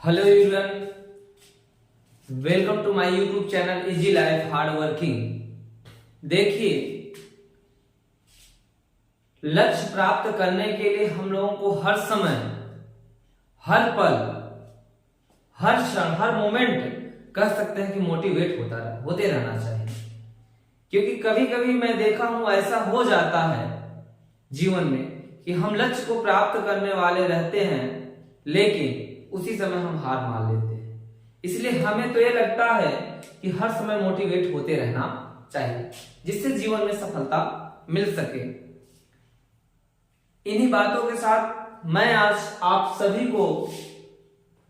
Hello everyone, welcome to my YouTube channel easy life hard working. देखिए, लक्ष्य प्राप्त करने के लिए हम लोगों को हर समय, हर पल, हर क्षण, हर मोमेंट कह सकते हैं कि मोटिवेट होते रहना चाहिए। क्योंकि कभी कभी मैं देखा हूं ऐसा हो जाता है जीवन में कि हम लक्ष्य को प्राप्त करने वाले रहते हैं, लेकिन उसी समय हम हार मान लेते हैं। इसलिए हमें तो ये लगता है कि हर समय मोटिवेट होते रहना चाहिए, जिससे जीवन में सफलता मिल सके। इन्हीं बातों के साथ मैं आज आप सभी को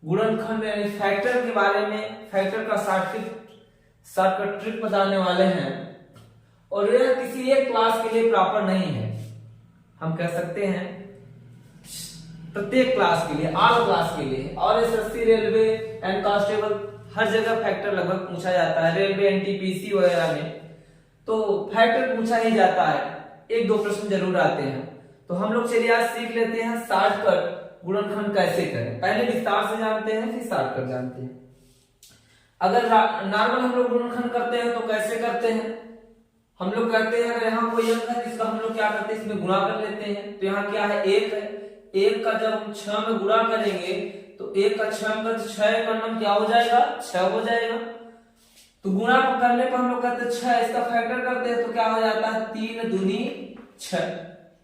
गुणनखंड यानी फैक्टर के बारे में, फैक्टर का शॉर्टकट ट्रिक बताने वाले हैं। और यह किसी एक क्लास के लिए प्रॉपर नहीं है, हम कह सकते हैं प्रत्येक क्लास के लिए, ऑल क्लास के लिए। और एसएससी, रेलवे एंड कांस्टेबल हर जगह फैक्टर लगभग पूछा जाता है। रेलवे, एनटीपीसी वगैरह में तो फैक्टर पूछा ही जाता है, एक दो प्रश्न जरूर आते हैं। तो हम लोग चलिए आज सीख लेते हैं शॉर्टकट गुणनखंड कैसे करें। पहले विस्तार से जानते हैं, फिर शॉर्टकट जानते हैं। अगर नॉर्मल हम लोग गुणनखंड करते हैं तो कैसे करते हैं? हम लोग कहते हैं अगर यहाँ कोई अंक है, इसका हम लोग क्या करते हैं, इसमें गुणा कर लेते हैं। तो यहाँ क्या है, एक है। एक का जब हम 6 में गुणा करेंगे तो एक का 6 में 6 का नाम क्या हो जाएगा, 6 हो जाएगा। तो गुणा करने पर हम लोग कहते हैं 6, इसका फैक्टर करते हैं तो क्या हो जाता है, 3 दूनी 6।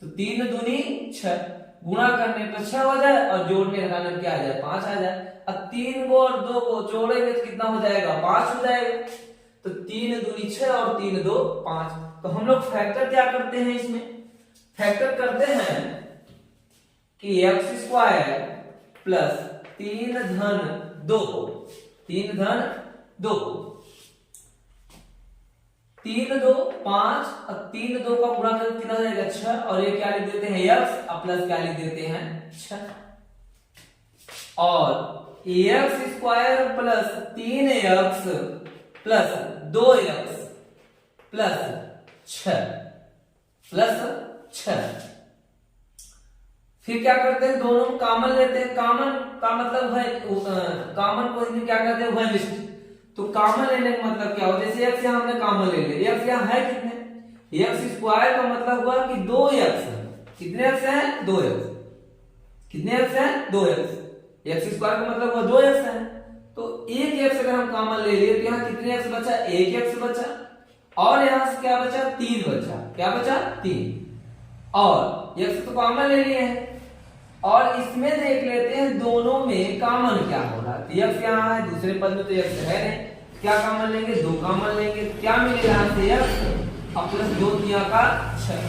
तो 3 दूनी 6, गुणा करने पर 6 हो जाए और जोड़ने का नाम क्या आ जाए, 5 आ जाए। अब 3 को और 2 को जोड़ेंगे तो कितना हो जाएगा, 5 हो जाएगा। तो 3 दूनी 6 और 3 2 5। तो हम लोग फैक्टर क्या करते हैं, इसमें फैक्टर करते हैं कि एक्स स्क्वायर प्लस 3 धन 2, 3 धन 2, 3 2 5 और 3 2 का गुणा करके कितना हो जाएगा, 6। और ये क्या लिख देते हैं, एक्स और प्लस क्या लिख देते हैं, 6। और x square plus 3x plus 2x plus 6 plus 6। फिर क्या करते हैं, दोनों कॉमन लेते हैं। कॉमन का मतलब है, कॉमन को हिंदी क्या कहते हैं, वैलिस्ट। तो कॉमन लेने का मतलब क्या हो, जैसे एक्स यहाँ हमने कॉमन ले लिया, एक्स यहाँ है कितने, एक्स स्क्वायर का मतलब हुआ कि 2x है। कितने एक्स है, 2x। कितने एक्स है, 2x। एक्स स्क्वायर का मतलब हुआ 2x है। तो एक एक्स अगर हम कॉमन ले लिए तो यहाँ कितने एक्स बचा, एक एक्स बचा। और यहाँ से क्या बचा, 3 बचा। क्या बचा, 3। और एक्स तो कॉमन ले लिए हैं और इसमें देख लेते हैं दोनों में कॉमन क्या हो रहा है। एक्स यहाँ है, दूसरे पद में तो एक्स है नहीं, क्या कॉमन लेंगे, 2 कॉमन लेंगे। क्या मिलेगा यहाँ से, एक्स और प्लस 2 दिया का 6।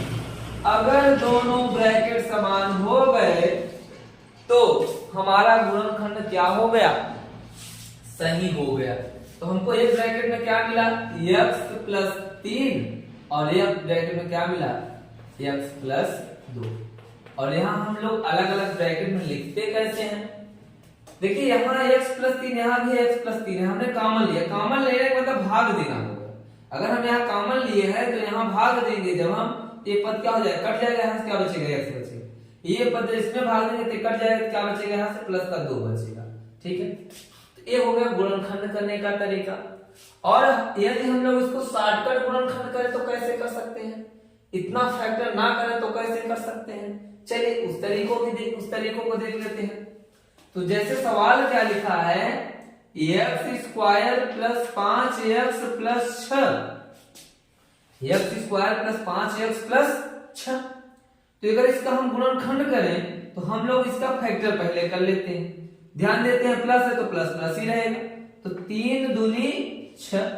अगर दोनों ब्रैकेट समान हो गए तो हमारा गुणनखंड क्या हो गया, सही हो गया। तो हमको एक ब्रैकेट में क्या मिला, एक्स प्लस 3 और एक ब्रैकेट में क्या मिला, एक्स प्लस 2। और यहाँ हम लोग अलग अलग ब्रैकेट में लिखते कैसे हैं, देखिए यहाँ x प्लस 3, यहाँ भी x प्लस 3 है, हमने कॉमन लिया। कॉमन लेने का मतलब भाग देना होगा। अगर हम यहाँ कॉमन लिए हैं तो यहाँ भाग देंगे। जब हम ये पद क्या हो जाएगा, कट जाएगा, यहाँ से क्या बचेगा, x बचेगा। ये पद इसमें भाग देंगे तो कट जाएगा, क्या बचेगा, यहाँ से प्लस का 2 बचेगा। ठीक है, तो ये हो गया गुणनखंड करने का तरीका। और यदि हम लोग इसको शॉर्टकट गुणनखंड करें तो कैसे कर सकते हैं, इतना फैक्टर ना करें तो कैसे कर सकते हैं, चलिए उस तरीकों को देख लेते हैं। तो जैसे सवाल क्या लिखा है, x square plus 5x plus 6, x square plus 5x plus 6। तो अगर इसका हम गुणनखंड करें तो हम लोग इसका फैक्टर पहले कर लेते हैं। ध्यान देते हैं प्लस है तो प्लस प्लस ही रहेगा। तो 3 दूनी 6,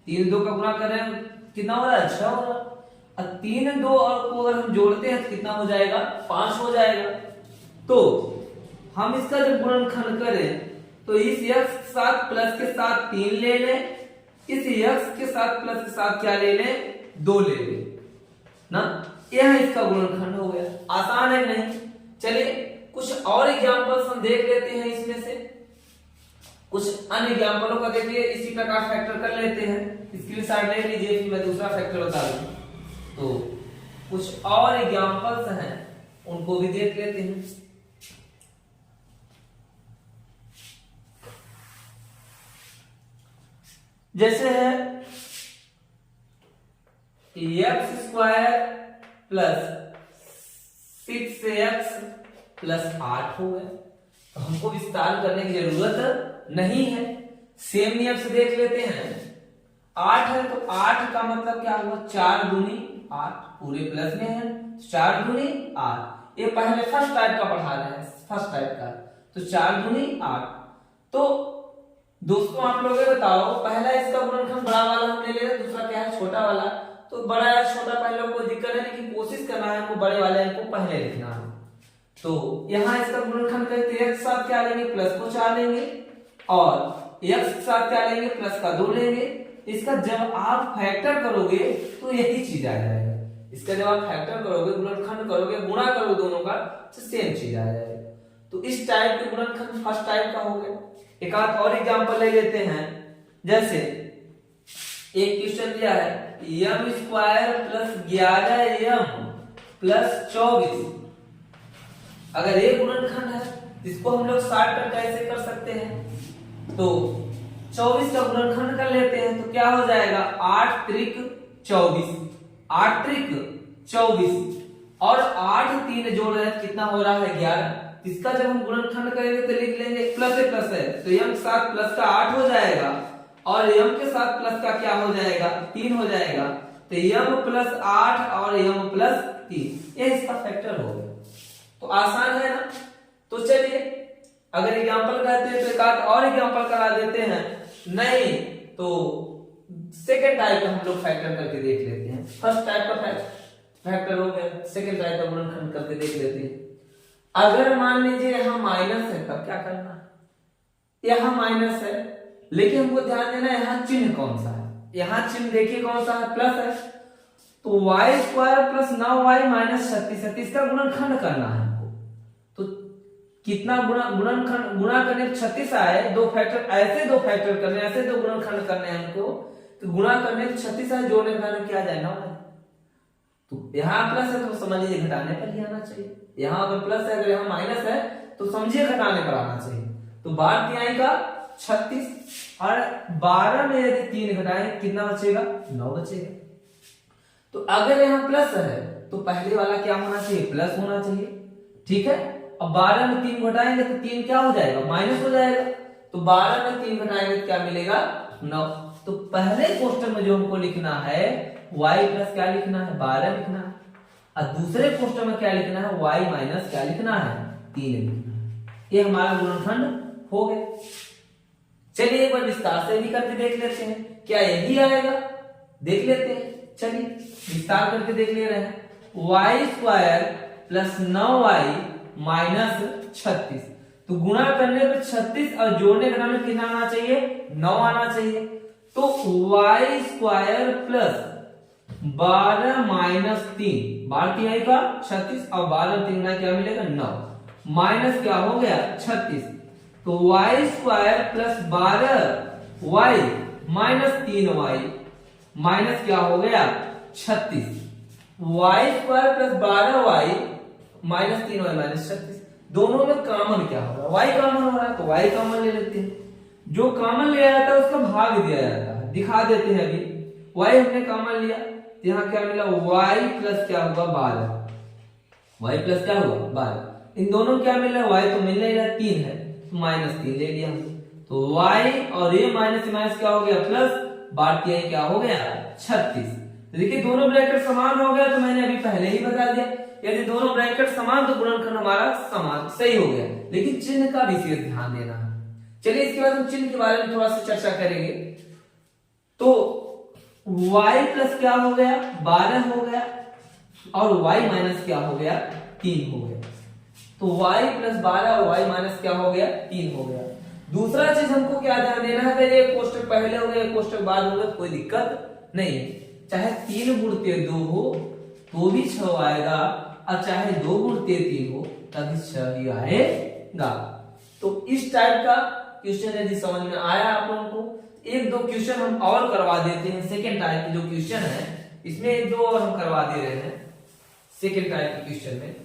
3 2 का गुणा कर रहे हैं, कितना हो रहा है, 6 हो रहा है। 3 2 और को अगर हम जोड़ते हैं तो कितना हो जाएगा, 5 हो जाएगा। तो हम इसका जब गुणनखंड करें तो इस x के साथ प्लस के साथ 3 ले लें, इस x के साथ प्लस के साथ क्या ले लें, 2 ले लें ना। यह इसका गुणनखंड हो गया। आसान है नहीं? चलिए कुछ और एग्जांपल्स हम देख लेते हैं। इसमें से कुछ अन्य एग्जांपलों का देखिए, इसी प्रकार फैक्टर कर लेते हैं। स्क्रीनशॉट ले लीजिए, फिर मैं दूसरा फैक्टर बता दूं। तो कुछ और एग्जांपल्स हैं, उनको भी देख लेते हैं। जैसे है x square plus 6x plus 8 हो गया। तो हमको विस्तार करने की जरूरत नहीं है, सेम नियम से देख लेते हैं। 8 है तो 8 का मतलब क्या हुआ, 4 दूनी 8, पूरे प्लस में है, 4 दूनी 8। ये पहले फर्स्ट टाइप का पढ़ा रहे हैं, फर्स्ट टाइप का, तो 4 दूनी 8। तो दोस्तों आप लोग ये बताओ, पहला इसका गुणनखंड बड़ा वाला हमने ले लिया, दूसरा क्या है छोटा वाला। तो बड़ा या छोटा पहले कोई दिक्कत है, लेकिन कोशिश करना है हमको बड़े वाले को पहले लिखना है। तो यहाँ इसका गुणनखंड करते हैं, x साथ क्या लेंगे, प्लस को 4 लेंगे, और x साथ क्या लेंगे, प्लस का 2 लेंगे। इसका जब आप फैक्टर करोगे तो यही चीज आ जाएगा। इसका जब आप फैक्टर करोगे, गुणनखंड करोगे, गुणा करोगे दोनों का, तो सेम चीज आ जाएगा। तो इस टाइप के गुणनखंड फर्स्ट टाइप का हो गया। एक आध और एग्जांपल ले लेते हैं। जैसे एक क्वेश्चन दिया है, m square plus 11m plus 24। अगर एक गुणनखंड है, इसको हम लोग शॉर्टकट कैसे कर सकते हैं, तो 24 का गुणनखंड कर लेते हैं। तो क्या हो जाएगा, 8 त्रिक 24, 8 त्रिक 24, और 8 3 जोड़ रहे हैं, कितना हो रहा है 11। इसका जब हम गुणनखंड करेंगे तो लिख लेंगे, प्लस है, तो m के साथ प्लस का 8 हो जाएगा, और m के साथ प्लस का क्या हो जाएगा, 3 हो जाएगा। तो m प्लस 8 और m प्लस 3, ये इसका फैक्टर हो गया। तो आसान है ना। तो चलिए अगर एग्जांपल कहते हैं तो एक आध और एग्जांपल करा देते हैं, नहीं तो सेकंड टाइप का हम लोग फैक्टर करके देख लेते हैं। फर्स्ट टाइप का फैक्टर हो गया, सेकंड टाइप का गुणनखंड करके देख लेते हैं। अगर मान लीजिए यहाँ माइनस है, तब क्या करना है, यहाँ माइनस है, लेकिन हमको ध्यान देना है यहाँ चिन्ह कौन सा है। यहाँ चिन्ह देखिए कौन सा है, प्लस है, तो y square plus 9y minus 36 का गुणनखंड करना है हमको। तो कितना गुणनखंड गुणा करने 36 आए, दो फैक्टर ऐसे, दो फैक्टर करने, ऐसे दो गुणनखंड करने हैं हमको। तो गुणा करने 36 आए, जोड़ने घटाने क्या आ जाए 9 है। तो यहाँ प्लस है तो समझ लीजिए घटाने पर ही आना चाहिए। यहाँ अगर प्लस है, अगर यहाँ माइनस है तो समझिए घटाने पर आना चाहिए। तो 12 तिहाई का 36, और 12 में यदि 3 घटाएं कितना बचेगा, 9 बचेगा। तो अगर यहाँ प्लस है तो पहले वाला क्या होना चाहिए, प्लस होना चाहिए, ठीक है। अब 12 में 3 घटाएंगे तो 3 क्या हो जाएगा, माइनस हो जाएगा। तो 12 में 3 घटाएंगे तो क्या मिलेगा, 9। तो पहले क्वेश्चन में जो हमको लिखना है y प्लस क्या लिखना है, 12 लिखना है, और दूसरे क्वेश्चन में क्या लिखना है, y माइनस क्या लिखना है, 3 लिखना है। ये हमारा गुणनखंड हो गया। चलिए एक बार विस्तार से भी करके देख लेते हैं, क्या यही आएगा, देख लेते हैं। चलिए विस्तार करके देख ले रहे हैं। y square plus 9y minus 36, तो गुणा करने पे 36 और जोड़ने घटाने कितना आना चाहिए, 9 आना चाहिए। तो y स्क्वायर प्लस 12 माइनस 3, 12 तिहाई का 36 और 12 3 गुना क्या मिलेगा, 9, माइनस क्या हो गया 36। तो y square plus 12y minus 3y minus क्या हो गया 36। y square plus 12y minus 3y minus 36, दोनों में कॉमन क्या हो रहा है, y कॉमन हो रहा है, तो y कॉमन ले लेते हैं। जो कॉमन लिया जाता है उसका भाग दिया जाता है, दिखा देते हैं। अभी y हमने कॉमन लिया, तो यहाँ क्या मिला, y प्लस क्या हुआ 12, y प्लस क्या हुआ 12। इन दोनों क्या मिल रहा है, y तो मिल नहीं रहा, 3 है, तो माइनस 3 ले लिया। तो y और ये माइनस माइनस क्या हो गया प्लस, 12 क्या हो गया 36। तो देखिए दोनों ब्रैकेट समान हो गया, तो मैंने अभी पहले ही बता दिया, यदि दोनों ब्रैकेट समान तो गुणनखंड हमारा समान सही हो गया। लेकिन चिन्ह का विशेष ध्यान देना है। चलिए इसके बाद हम चिन्ह के बारे में थोड़ा सा चर्चा करेंगे। तो y प्लस क्या हो गया 12 हो गया, और y माइनस क्या हो गया 3 हो गया। तो y प्लस 12 और y माइनस क्या हो गया 3 हो गया। दूसरा चीज हमको क्या ध्यान देना है, अगर ये कोष्टक पहले हो गया, कोष्टक बाद हो गया, कोई दिक्कत नहीं है। चाहे 3 गुणित 2 हो तो भी 6 आएगा, और चाहे 2 गुणित 3 हो तभी 6 ही आएगा। तो इस टाइप का क्वेश्चन यदि समझ में आया आप लोगों को, एक दो क्वेश्चन हम और करवा देते हैं। सेकेंड टाइप के जो क्वेश्चन है इसमें एक दो और हम करवा दे रहे हैं सेकेंड टाइप के क्वेश्चन में।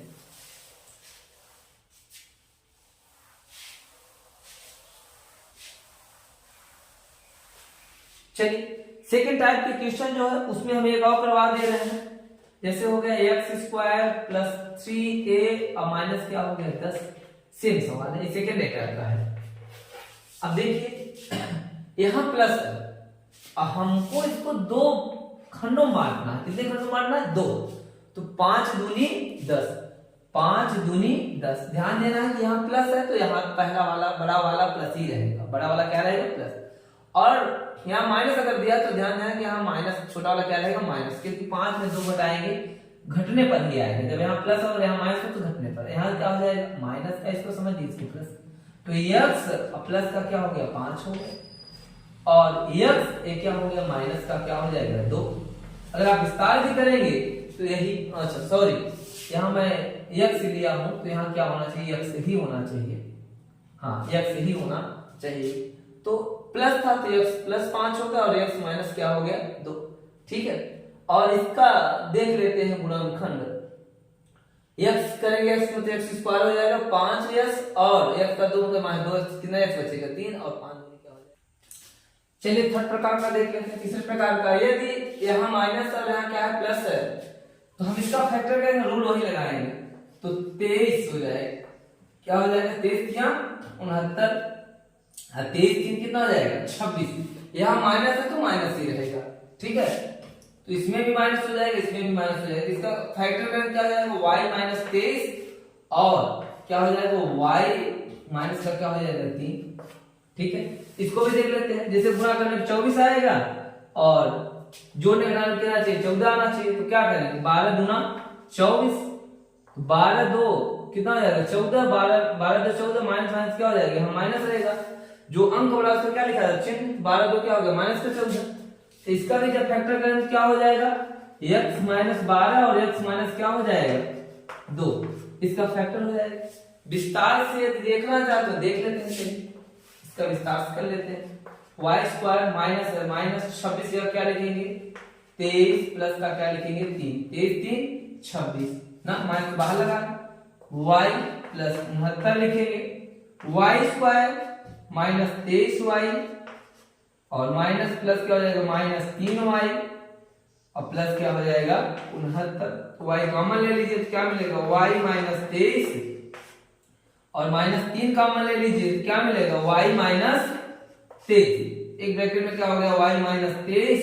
चलिए सेकेंड टाइप के क्वेश्चन जो है उसमें हम एक और करवा दे रहे हैं। जैसे हो गया एक्स स्क्वायर प्लस 3a और माइनस क्या हो गया 10। सेम सवाल है, सेकेंड टाइप का है। अब देखिए यहाँ प्लस हमको इसको दो खंडों में बांटना है। कितने खंडों में बांटना है? 2। तो 5 दूनी 10, 5 दूनी 10। ध्यान देना है कि यहाँ प्लस है तो यहाँ पहला वाला बड़ा वाला प्लस ही रहेगा। बड़ा वाला क्या रहेगा? प्लस। और यहाँ माइनस अगर दिया तो ध्यान देना कि यहाँ माइनस, छोटा वाला क्या रहेगा? माइनस, क्योंकि 5 में 2 घटाएंगे घटने पर ही आएगा। जब यहाँ प्लस और यहाँ माइनस हो तो घटने पर। यहाँ क्या हो जाएगा? माइनस का, इसको समझ लीजिए प्लस। तो एक्स प्लस का क्या हो गया? 5 हो गया। और एक्स एक क्या हो गया? माइनस का क्या हो जाएगा? 2। अगर आप विस्तार भी करेंगे तो यही, अच्छा सॉरी, यहाँ मैं एक्स लिया हूं तो यहाँ क्या होना चाहिए? एक्स ही होना चाहिए। हाँ, एक्स ही होना चाहिए। तो प्लस था तो एक्स प्लस 5 हो गया और एक्स माइनस क्या हो गया? 2। ठीक है। और इसका देख लेते हैं गुणनखंड। एक्स करेंगे एक्स में तो एक्स स्क्वायर हो जाएगा 5x और एक्स का 2 माइनस 2, कितना एक्स बचेगा? 3 और 5 क्या हो जाएगा? चलिए थर्ड प्रकार का देख लेते हैं। तीसरे प्रकार का, यदि यहाँ माइनस और यहाँ क्या है? प्लस है, तो हम इसका फैक्टर करेंगे, रूल वही लगाएंगे। तो 23 हो जाएगा। क्या हो जाएगा? 23 या 69, 23 3 कितना हो जाएगा? 26। यहाँ माइनस है तो माइनस ही रहेगा। ठीक है। तो इसमें भी माइनस हो जाएगा, इसमें भी माइनस हो जाएगा। इसका फैक्टर करें क्या हो जाएगा? y माइनस 23 और क्या हो जाएगा? y माइनस का क्या हो जाएगा? 3। ठीक है। इसको भी देख लेते हैं। जैसे गुणा करने में 24 आएगा और जोड़ने घटाने में कितना चाहिए? 14 आना चाहिए। तो क्या करेंगे? 12 दूना 24, 12 2 कितना हो जाएगा? 14, 12 2 14, माइनस माइनस क्या हो जाएगा? यहाँ माइनस रहेगा। जो अंक वाला उसको क्या लिखा है? चिन्ह। 12 2 क्या हो गया? माइनस का 14। तो इसका भी जब फैक्टर करें क्या हो जाएगा? x माइनस 12 और x माइनस क्या हो जाएगा? 2। इसका फैक्टर हो जाएगा। विस्तार से देखना चाहते तो देख लेते हैं। चलिए इसका विस्तार से कर लेते हैं। y स्क्वायर माइनस माइनस 26 का क्या लिखेंगे? 23 प्लस का क्या लिखेंगे? 3। 23 3 26 ना, माइनस बाहर लगा। y प्लस 69 लिखेंगे। y स्क्वायर माइनस 23y और माइनस प्लस क्या हो जाएगा? माइनस 3y और प्लस क्या हो जाएगा? 69। तो y कॉमन ले लीजिए तो क्या मिलेगा? y माइनस 23 और माइनस 3 कॉमन ले लीजिए तो क्या मिलेगा? y minus 23। एक ब्रैकेट में क्या हो गया? y माइनस 23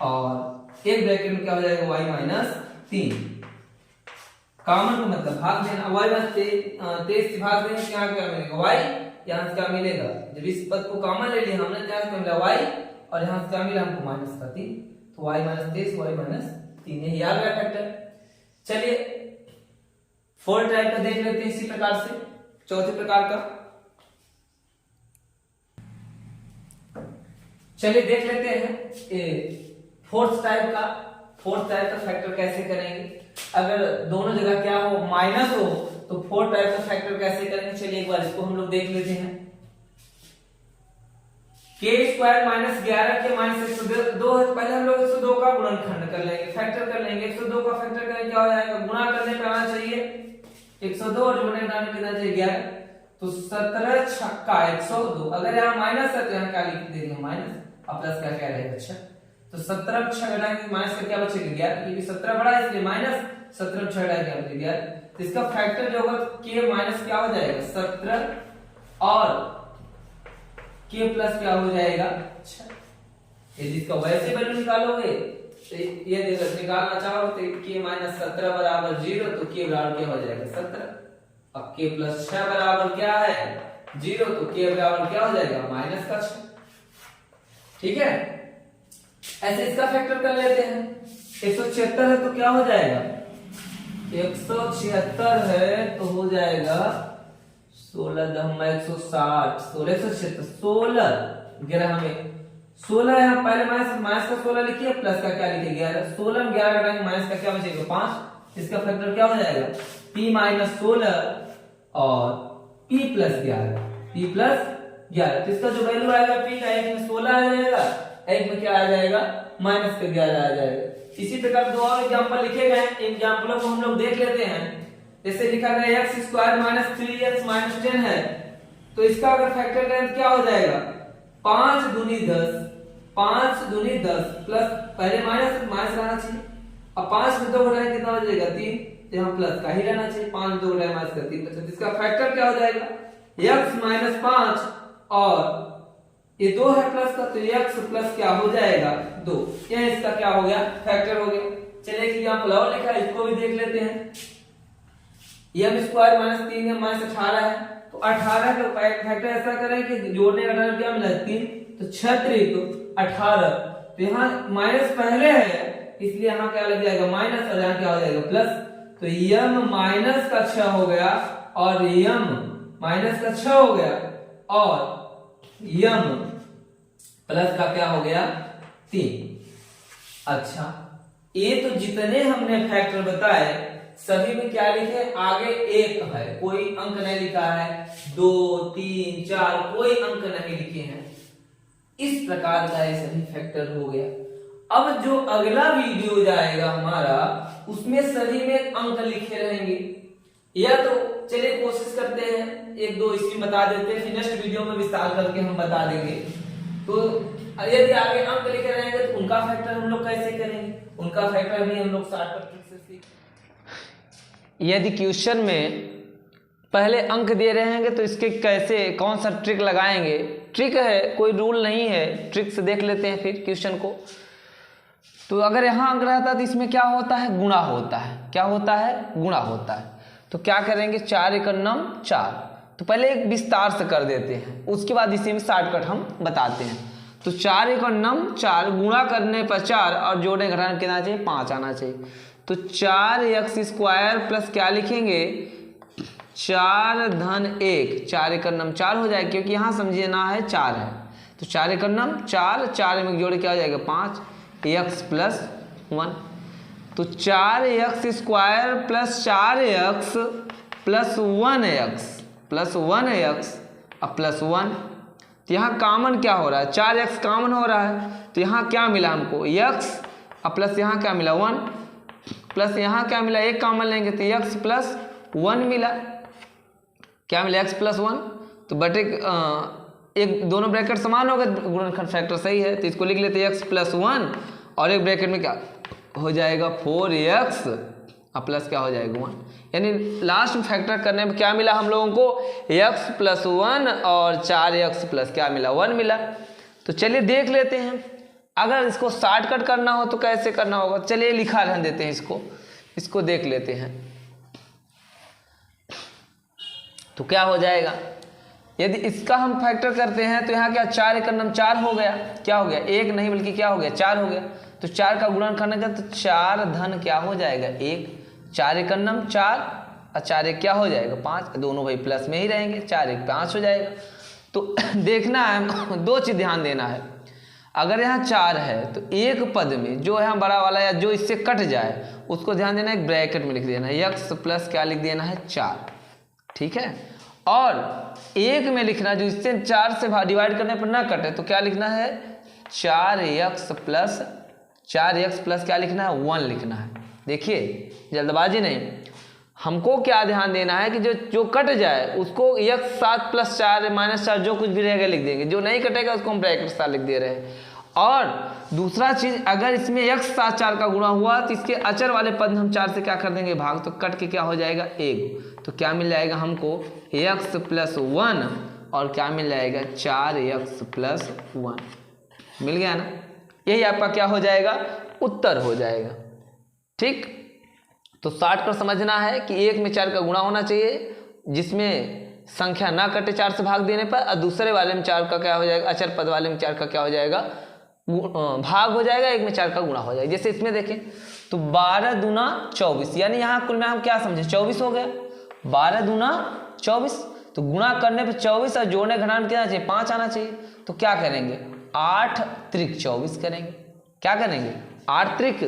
और एक ब्रैकेट में क्या हो जाएगा? y minus 3। कॉमन का मतलब भाग देना। y माइनस 23 से भाग देने क्या क्या मिलेगा? y। यहाँ से क्या मिलेगा? जब इस पद को कॉमन ले लिया हमने, यहाँ से मिला y और यहाँ से क्या मिला हमको? माइनस का 3। तो y माइनस 23 y माइनस 3, यही आ गया फैक्टर। चलिए फोर्थ टाइप का देख लेते हैं इसी प्रकार से। चौथे प्रकार का चलिए देख लेते हैं फोर्थ टाइप का। फोर्थ टाइप का फैक्टर कैसे करेंगे? अगर दोनों जगह क्या हो? माइनस हो तो फोर्थ टाइप का फैक्टर कैसे करेंगे? चलिए एक बार इसको हम लोग देख लेते हैं। k स्क्वायर माइनस 11 के माइनस 102 है। पहले हम लोग 102 का गुणनखंड कर लेंगे, फैक्टर कर लेंगे। 102 का फैक्टर करें क्या हो जाएगा? गुणा करने पे आना चाहिए 102 और जोड़ने घटाने कितना चाहिए? 11। तो 17 छक्का 102। अगर यहाँ माइनस है तो यहाँ क्या लिख देंगे? माइनस और प्लस का क्या रहेगा? 6। तो 17 6 घटाएंगे माइनस का क्या बचेगा? 11, क्योंकि 17 बड़ा है इसलिए माइनस। 17 6 घटाएंगे क्या बचेगा? 11। तो इसका फैक्टर जो होगा k माइनस क्या हो जाएगा? 17 और k प्लस क्या हो जाएगा? 6। यदि इसका वैसे वैल्यू निकालोगे तो ये देखो, निकालना चाहो तो k माइनस 17 बराबर 0, तो k बराबर क्या हो जाएगा? 17। अब k प्लस 6 बराबर क्या है? 0, तो k बराबर क्या हो जाएगा? माइनस का 6। ठीक है। ऐसे इसका फैक्टर कर लेते हैं। 176 है तो क्या हो जाएगा? 176 है तो हो जाएगा 16 160 16 176 16 11 में 16 यहाँ पहले माइनस का 16 लिखिए, प्लस का क्या लिखिए? 11। 16 में 11 घटाएंगे माइनस का क्या बचेगा? 5। इसका फैक्टर क्या हो जाएगा? p माइनस 16 और p प्लस 11। p plus 11। तो इसका जो वैल्यू आएगा p का, एक में 16 आ जाएगा, एक में क्या आ जाएगा? माइनस का 11 आ जाएगा। इसी प्रकार दो और एग्जांपल लिखे गए हैं। एग्जांपलों को हम लोग देख लेते हैं। जैसे लिखा गया x square minus 3x minus 10 है, तो इसका अगर फैक्टर करें तो क्या हो जाएगा? 5 दूनी 10 5 दूनी 10 प्लस, पहले माइनस माइनस रहना चाहिए, अब 5 में 2 घटाएं कितना हो जाएगा 3, तो यहाँ प्लस का ही रहना चाहिए, 5 में 2 घटाएं माइनस का 3 बचा, इसका फैक्टर क्या हो जाएगा x माइनस 5 और ये 2 है प्लस का, तो x प्लस क्या हो जाएगा 2, यह इसका क्या हो गया फैक्टर हो गया। चलिए कि यहाँ पर और लिखा है इसको भी देख लेते हैं, m स्क्वायर माइनस 3 है माइनस 18 है, तो 18 का फैक्टर ऐसा करें कि जोड़ने का क्या मिला 3, तो 6 3 18, तो यहाँ माइनस पहले है इसलिए यहाँ क्या लग जाएगा माइनस और यहाँ क्या हो जाएगा प्लस, तो m माइनस का 6 हो गया और m माइनस का 6 हो गया और m प्लस का क्या हो गया 3। अच्छा, ये तो जितने हमने फैक्टर बताए सभी में क्या लिखे, आगे 1 है, कोई अंक नहीं लिखा है, 2 3 4 कोई अंक नहीं लिखे हैं। इस प्रकार का ये सभी फैक्टर हो गया। अब जो अगला वीडियो जाएगा हमारा उसमें सभी में अंक लिखे रहेंगे, या तो चलिए कोशिश करते हैं 1-2 इसमें बता देते हैं, फिर नेक्स्ट वीडियो में विस्तार करके हम बता देंगे। तो यदि आगे अंक लिखे रहेंगे तो उनका फैक्टर हम लोग कैसे करेंगे, उनका फैक्टर भी हम लोग शॉर्टकट ट्रिक से सीखेंगे। यदि क्वेश्चन में पहले अंक दे रहेंगे तो इसके कैसे कौन सा ट्रिक लगाएंगे, ट्रिक है कोई रूल नहीं है, ट्रिक से देख लेते हैं फिर क्वेश्चन को। तो अगर यहाँ अंक रहता तो इसमें क्या होता है गुणा होता है, क्या होता है गुणा होता है। तो क्या करेंगे 4 × 9 4, तो पहले एक विस्तार से कर देते हैं उसके बाद इसी में शॉर्टकट हम बताते हैं। तो 4 × 9 4 गुणा करने पर 4 और जोड़ने घटाने कितना चाहिए 5 आना चाहिए। तो 4x² प्लस क्या लिखेंगे 4 धन 1, 4 × 9 4 हो जाएगा क्योंकि यहाँ समझिए ना है 4 है, तो 4 × 9 4, 4 में जोड़े क्या हो जाएगा 5 x प्लस 1। तो 4x² plus 4x plus 1x plus 1x अब प्लस 1, तो यहाँ कॉमन क्या हो रहा है 4x कॉमन हो रहा है, तो यहाँ क्या मिला हमको x अब प्लस यहाँ क्या मिला 1 प्लस यहाँ क्या मिला 1 कॉमन लेंगे तो x प्लस 1 मिला, क्या मिला x प्लस 1, तो बटे एक दोनों ब्रैकेट समान हो गए, गुणनखंड फैक्टर सही है, तो इसको लिख लेते x प्लस 1 और एक ब्रैकेट में क्या हो जाएगा 4x अब प्लस क्या हो जाएगा 1, यानी लास्ट में फैक्टर करने में क्या मिला हम लोगों को x प्लस 1 और 4x प्लस क्या मिला 1 मिला। तो चलिए देख लेते हैं अगर इसको शॉर्टकट करना हो तो कैसे करना होगा, चलिए लिखा रहने देते हैं इसको देख लेते हैं। तो क्या हो जाएगा यदि इसका हम फैक्टर करते हैं तो यहाँ क्या 4 × 9 4 हो गया, क्या हो गया 1 नहीं बल्कि क्या हो गया 4 हो गया, तो 4 का गुणन करने का तो 4 धन क्या हो जाएगा 1, 4 × 9 4 और 4 1 क्या हो जाएगा 5, दोनों भाई प्लस में ही रहेंगे, 4 1 5 हो जाएगा। तो देखना है 2 चीज़ ध्यान देना है, अगर यहाँ 4 है तो एक पद में जो यहाँ बड़ा वाला या जो इससे कट जाए उसको ध्यान देना एक ब्रैकेट में लिख देना है x प्लस क्या लिख देना है 4, ठीक है, और एक में लिखना जो इससे 4 से डिवाइड करने पर ना कटे तो क्या लिखना है 4x प्लस क्या लिखना है 1 लिखना है। देखिए जल्दबाजी नहीं, हमको क्या ध्यान देना है कि जो कट जाए उसको x 7 + 4 - 4 जो कुछ भी रहेगा लिख देंगे, जो नहीं कटेगा उसको हम ब्रैकेट से लिख दे रहे हैं। और दूसरा चीज अगर इसमें x 7 4 का गुणा हुआ तो इसके अचर वाले पद हम 4 से क्या कर देंगे भाग, तो कट के क्या हो जाएगा 1, तो क्या मिल जाएगा हमको x प्लस 1 और क्या मिल जाएगा 4x प्लस 1 मिल गया ना, यही आपका क्या हो जाएगा उत्तर हो जाएगा। ठीक, तो शॉर्ट कर समझना है कि एक में 4 का गुणा होना चाहिए जिसमें संख्या ना कटे 4 से भाग देने पर, और दूसरे वाले में 4 का क्या हो जाएगा अचर पद वाले में 4 का क्या हो जाएगा भाग हो जाएगा, एक में 4 का गुणा हो जाएगा। जैसे इसमें देखें तो 12 दूना 24, यानी यहाँ कुल में हम क्या समझे 24 हो गया, 12 दूना 24, तो गुणा करने पर 24 और जोड़ने घटाने कितना चाहिए 5 आना चाहिए। तो क्या करेंगे 8 त्रिक 24 करेंगे, क्या करेंगे 8 त्रिक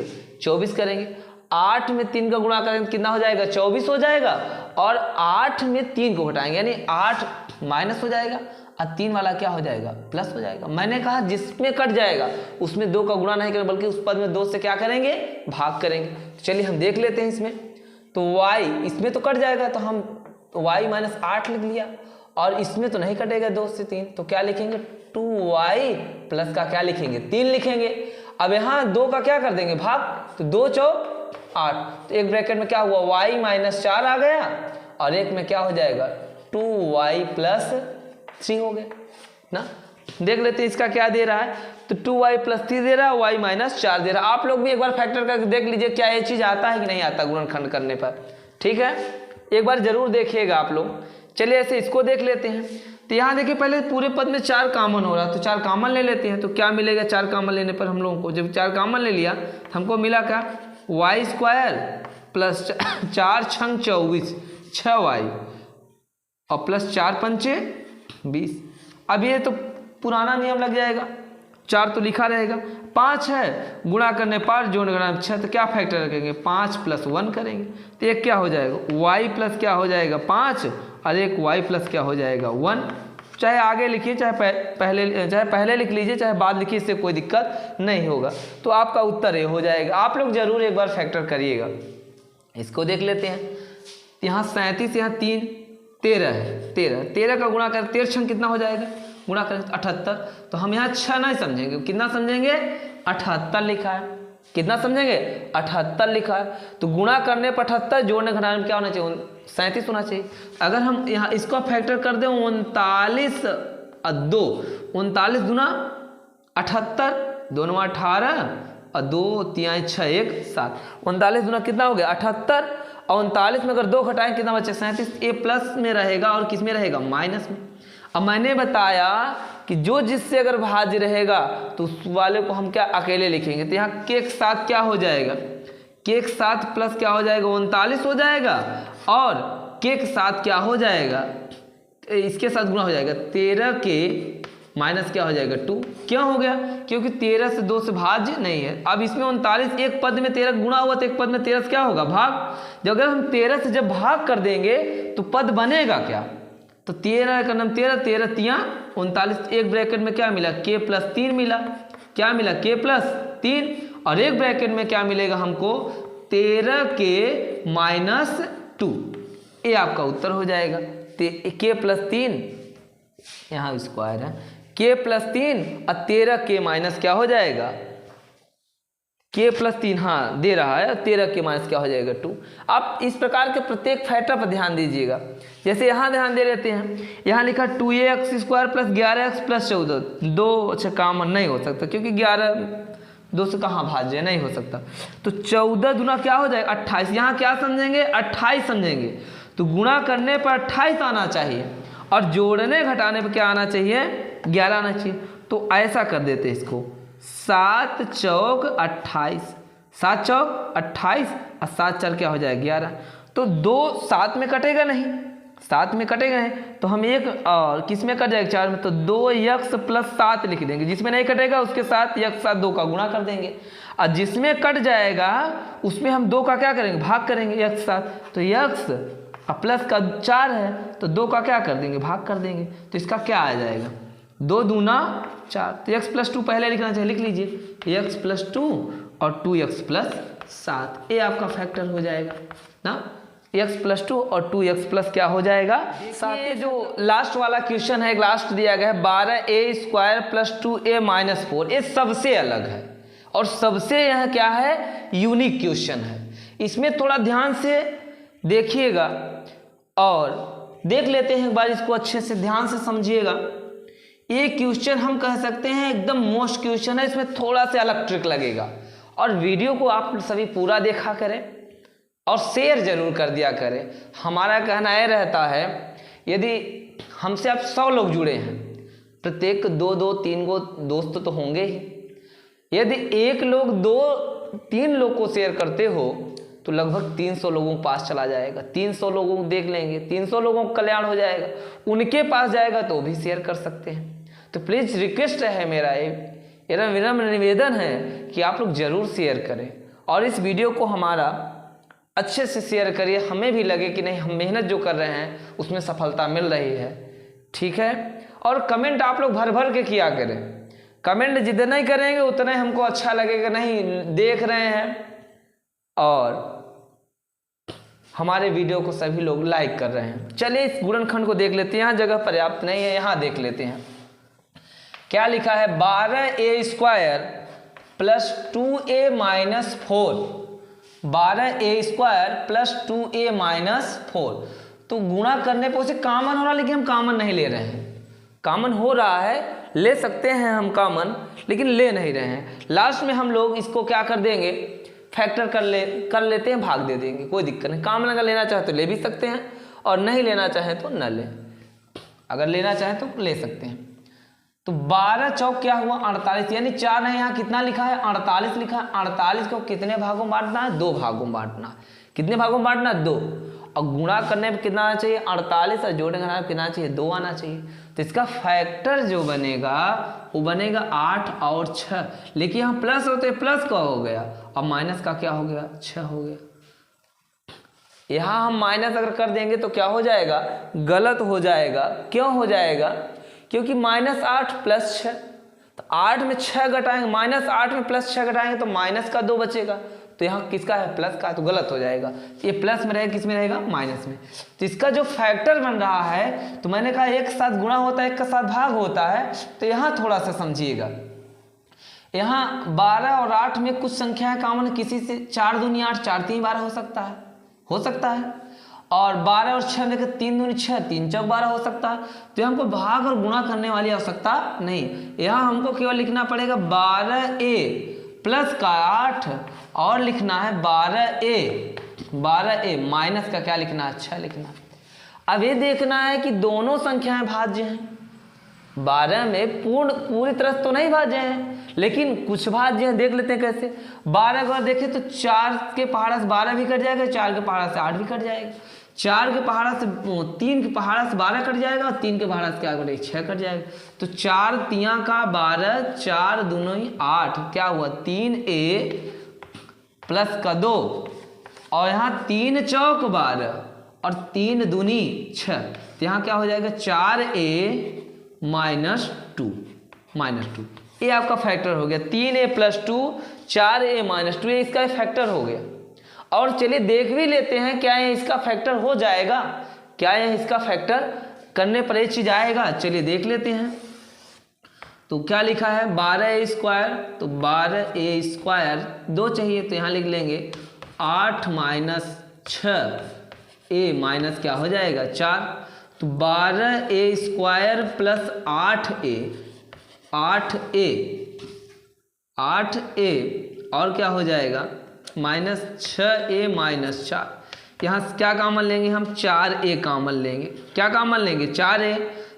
24 करेंगे, 8 में 3 का गुणा करेंगे कितना हो जाएगा 24 हो जाएगा, और 8 में 3 को घटाएंगे यानी 8 माइनस हो जाएगा और 3 वाला क्या हो जाएगा प्लस हो जाएगा। मैंने कहा जिसमें कट जाएगा उसमें 2 का गुणा नहीं करेंगे बल्कि उस पद में 2 से क्या करेंगे भाग करेंगे। चलिए हम देख लेते हैं इसमें, तो y इसमें तो कट जाएगा तो हम y - 8 लिख लिया, और इसमें तो नहीं कटेगा 2 से 3 तो क्या लिखेंगे 2y प्लस का क्या लिखेंगे 3 लिखेंगे। अब यहाँ 2 का क्या कर देंगे भाग, तो 2 चौक 8, तो एक ब्रैकेट में क्या हुआ y माइनस 4 आ गया और एक में क्या हो जाएगा 2y प्लस 3 हो गया ना। देख लेते हैं इसका क्या दे रहा है, तो 2y प्लस 3 दे रहा है, y माइनस 4 दे रहा है। आप लोग भी एक बार फैक्टर करके देख लीजिए क्या ये चीज आता है कि नहीं आता गुणनखंड करने पर, ठीक है, एक बार जरूर देखिएगा आप लोग। चलिए ऐसे इसको देख लेते हैं। तो यहाँ देखिए पहले पूरे पद में 4 कॉमन हो रहा है, तो 4 कॉमन ले लेते हैं। तो क्या मिलेगा 4 कॉमन लेने पर हम लोगों को, जब 4 कॉमन ले लिया तो हमको मिला क्या वाई स्क्वायर प्लस 4 छंग 24 6y और प्लस 4 पंचे 20। अब ये तो पुराना नियम लग जाएगा, 4 तो लिखा रहेगा, 5 है गुणा करने पर जोड़ करना 6, तो क्या फैक्टर रखेंगे 5 प्लस 1 करेंगे, तो एक क्या हो जाएगा y प्लस क्या हो जाएगा 5 और एक y प्लस क्या हो जाएगा 1। चाहे आगे लिखिए चाहे पहले लिख लीजिए चाहे बाद लिखिए, इससे कोई दिक्कत नहीं होगा। तो आपका उत्तर ये हो जाएगा। आप लोग जरूर एक बार फैक्टर करिएगा। इसको देख लेते हैं, यहाँ 37 यहाँ 3 13 है, 13 का गुणा कर 13 छंग कितना हो जाएगा गुणा करें 78। तो हम यहाँ 6 नहीं समझेंगे, कितना समझेंगे 78 लिखा है, कितना समझेंगे 78 लिखा है। तो गुणा करने पर 78, जोड़ने घटाने में क्या होना चाहिए 37 होना चाहिए। अगर हम यहाँ इसको फैक्टर कर दें 39 और 2 39 दूना 78 2 18 और 2 3 6 1 7 39 दूना कितना हो गया 78 और 39 में अगर 2 घटाएं कितना बचे 37। ये प्लस में रहेगा और किस में रहेगा माइनस में। अब मैंने बताया कि जो जिससे अगर भाज्य रहेगा तो उस वाले को हम क्या अकेले लिखेंगे। तो यहाँ के के साथ क्या हो जाएगा, के के साथ प्लस क्या हो जाएगा 39 हो जाएगा और के के साथ क्या हो जाएगा इसके साथ गुणा हो जाएगा 13 के माइनस क्या हो जाएगा 2। क्यों हो गया, क्योंकि 13 से 2 से भाज्य नहीं है। अब इसमें 39 एक पद में 13 गुणा हुआ तो एक पद में 13 से क्या होगा भाग। जब अगर हम 13 से जब भाग कर देंगे तो पद बनेगा क्या, तो 13 का नाम 13 13 तिया 39, एक ब्रैकेट में क्या मिला के प्लस 3 मिला, क्या मिला के प्लस 3 और एक ब्रैकेट में क्या मिलेगा हमको 13 के माइनस 2। ये आपका उत्तर हो जाएगा। के प्लस 3 यहाँ स्क्वायर है, के प्लस 3 और 13 के माइनस क्या हो जाएगा के प्लस 3 हाँ दे रहा है, 13 के माइनस क्या हो जाएगा 2। आप इस प्रकार के प्रत्येक फैक्टर पर ध्यान दीजिएगा। जैसे यहाँ ध्यान दे लेते हैं, यहाँ लिखा 2x square plus 11x plus 14, 2 अच्छा कॉमन नहीं हो सकता क्योंकि 11 2 से कहाँ भाज्य नहीं हो सकता। तो 14 दूना क्या हो जाएगा 28, यहाँ क्या समझेंगे 28 समझेंगे। तो गुणा करने पर 28 आना चाहिए और जोड़ने घटाने पर क्या आना चाहिए 11 आना चाहिए। तो ऐसा कर देते इसको 7 चौक 28, 7 चौक 28 और 7 4 क्या हो जाएगा 11। तो 2 7 में कटेगा नहीं, 7 में कटेगा नहीं तो हम एक और किस में कट जाएगा 4 में, तो 2x प्लस 7 लिख देंगे। जिसमें नहीं कटेगा उसके साथ x साथ 2 का गुणा कर देंगे और जिसमें कट जाएगा उसमें हम 2 का क्या करेंगे भाग करेंगे x साथ। तो x प्लस का 4 है तो 2 का क्या कर देंगे भाग कर देंगे। तो इसका क्या आ जाएगा 2 दूना 4, तो x प्लस 2 पहले लिखना चाहिए, लिख लीजिए x प्लस 2 और 2x प्लस 7, ये आपका फैक्टर हो जाएगा ना। x प्लस 2 और 2x प्लस क्या हो जाएगा 7। जो लास्ट वाला क्वेश्चन है लास्ट दिया गया है 12a square plus 2a minus 4, ये सबसे अलग है और सबसे यह क्या है यूनिक क्वेश्चन है। इसमें थोड़ा ध्यान से देखिएगा और देख लेते हैं एक बार इसको अच्छे से ध्यान से समझिएगा। ये क्वेश्चन हम कह सकते हैं एकदम मोस्ट क्वेश्चन है, इसमें थोड़ा सा अलग ट्रिक लगेगा और वीडियो को आप सभी पूरा देखा करें और शेयर जरूर कर दिया करें। हमारा कहना यह रहता है यदि हमसे आप 100 लोग जुड़े हैं, प्रत्येक 2-2 3 गो दोस्त तो होंगे ही, यदि एक लोग 2-3 लोग को शेयर करते हो तो लगभग 300 लोगों के पास चला जाएगा, 300 लोगों को देख लेंगे, 300 लोगों का कल्याण हो जाएगा, उनके पास जाएगा तो भी शेयर कर सकते हैं। तो प्लीज़ रिक्वेस्ट है मेरा विनम्र निवेदन है कि आप लोग जरूर शेयर करें और इस वीडियो को हमारा अच्छे से शेयर करिए, हमें भी लगे कि नहीं हम मेहनत जो कर रहे हैं उसमें सफलता मिल रही है, ठीक है। और कमेंट आप लोग भर भर के किया करें, कमेंट जितना ही करेंगे उतना ही हमको अच्छा लगेगा, नहीं देख रहे हैं और हमारे वीडियो को सभी लोग लाइक कर रहे हैं। चलिए इस गुणनखंड को देख लेते हैं, यहाँ जगह पर्याप्त नहीं है, यहाँ देख लेते हैं। क्या लिखा है 12a² plus 2a minus 4, 12a² plus 2a minus 4। तो गुणा करने पर उसे कॉमन हो रहा है, लेकिन हम कॉमन नहीं ले रहे हैं। कॉमन हो रहा है, ले सकते हैं हम कॉमन, लेकिन ले नहीं रहे हैं। लास्ट में हम लोग इसको क्या कर देंगे, फैक्टर कर लेते हैं, भाग दे देंगे, कोई दिक्कत नहीं। कॉमन अगर लेना चाहे तो ले भी सकते हैं, और नहीं लेना चाहें तो न लें। अगर लेना चाहें तो ले सकते हैं। तो 12 चौक क्या हुआ 48, यानी 4 है, यहाँ कितना लिखा है 48 लिखा है। 48 को कितने भागों में बांटना है, 2 भागों में बांटना। कितने भागों में बांटना, 2। और गुणा करने में कितना आना चाहिए 48, और जोड़ने का कितना चाहिए 2 आना चाहिए। तो इसका फैक्टर जो बनेगा वो बनेगा 8 और 6, लेकिन यहाँ प्लस होते प्लस का हो गया, और माइनस का क्या हो गया 6 हो गया। यहाँ हम माइनस अगर कर देंगे तो क्या हो जाएगा, गलत हो जाएगा। क्यों हो जाएगा, क्योंकि -8 + 6, तो 8 में 6 घटाएंगे, -8 में +6 घटाएंगे तो माइनस का 2 बचेगा। तो यहाँ किसका है, प्लस का, तो गलत हो जाएगा। ये प्लस में रहेगा, किस में रहेगा, माइनस में। तो इसका जो फैक्टर बन रहा है, तो मैंने कहा एक साथ गुणा होता है, एक के साथ भाग होता है। तो यहाँ थोड़ा सा समझिएगा, यहाँ 12 और 8 में कुछ संख्या है कॉमन, किसी से 4 दूनी 8, 4 3 12 हो सकता है। और 12 और 6 में 3 दूनी 6, 3 चौक 12 हो सकता है। तो हमको भाग और गुणा करने वाली आवश्यकता नहीं, यहाँ हमको केवल लिखना पड़ेगा 12a प्लस का 8, और लिखना है 12a माइनस का क्या लिखना है 6 लिखना है। अब ये देखना है कि दोनों संख्याएं भाज्य हैं। 12 में पूरी तरह तो नहीं भाज्य हैं, लेकिन कुछ भाज्य हैं, देख लेते हैं कैसे। 12 को देखें तो 4 के पहाड़ा से 12 भी कट जाएगा, 4 के पहाड़ा से 8 भी कट जाएगा, 4 के पहाड़ा से 3 के पहाड़ा से 12 कट जाएगा, और 3 के पहाड़ा से क्या कटेगा 6 कट जाएगा। तो 4 तियां का 12, 4 दूनो 8, क्या हुआ 3a प्लस का 2, और यहाँ 3 चौक 12 और 3 दूनी 6, तो यहाँ क्या हो जाएगा 4a माइनस 2। ये आपका फैक्टर हो गया, 3a + 2, 4a माइनस 2, ये इसका फैक्टर हो गया। और चलिए देख भी लेते हैं क्या ये इसका फैक्टर हो जाएगा, क्या ये इसका फैक्टर करने पर ये चीज आएगा। चलिए देख लेते हैं। तो क्या लिखा है 12a², तो 12a², 2 चाहिए तो यहाँ लिख लेंगे 8 माइनस 6a माइनस क्या हो जाएगा 4, तो 12a² प्लस 8a और क्या हो जाएगा -6a माइनस 4। यहाँ क्या कॉमन लेंगे हम 4a कॉमन लेंगे। क्या कॉमन लेंगे 4a,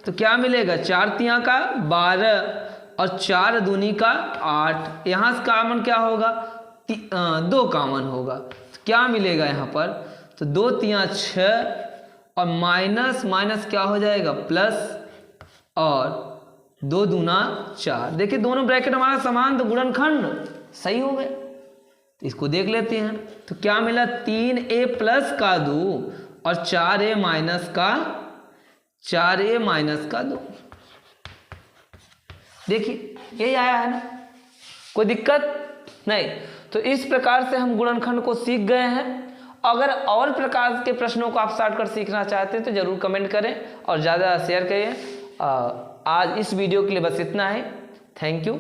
तो क्या मिलेगा 4 तियां का 12 और 4 दूनी का 8। यहाँ से कॉमन क्या होगा 2 कॉमन होगा, तो क्या मिलेगा यहाँ पर, तो 2 तियां 6 और माइनस क्या हो जाएगा प्लस, और 2 दूना 4। देखिए दोनों ब्रैकेट हमारा समान, तो गुणनखंड सही हो गए। तो इसको देख लेते हैं, तो क्या मिला 3a प्लस का 2 और 4a माइनस का 2। देखिए यही आया है ना, कोई दिक्कत नहीं। तो इस प्रकार से हम गुणनखंड को सीख गए हैं। अगर और प्रकार के प्रश्नों को आप शॉर्टकट सीखना चाहते हैं तो जरूर कमेंट करें और ज़्यादा शेयर करिए। आज इस वीडियो के लिए बस इतना ही। Thank you.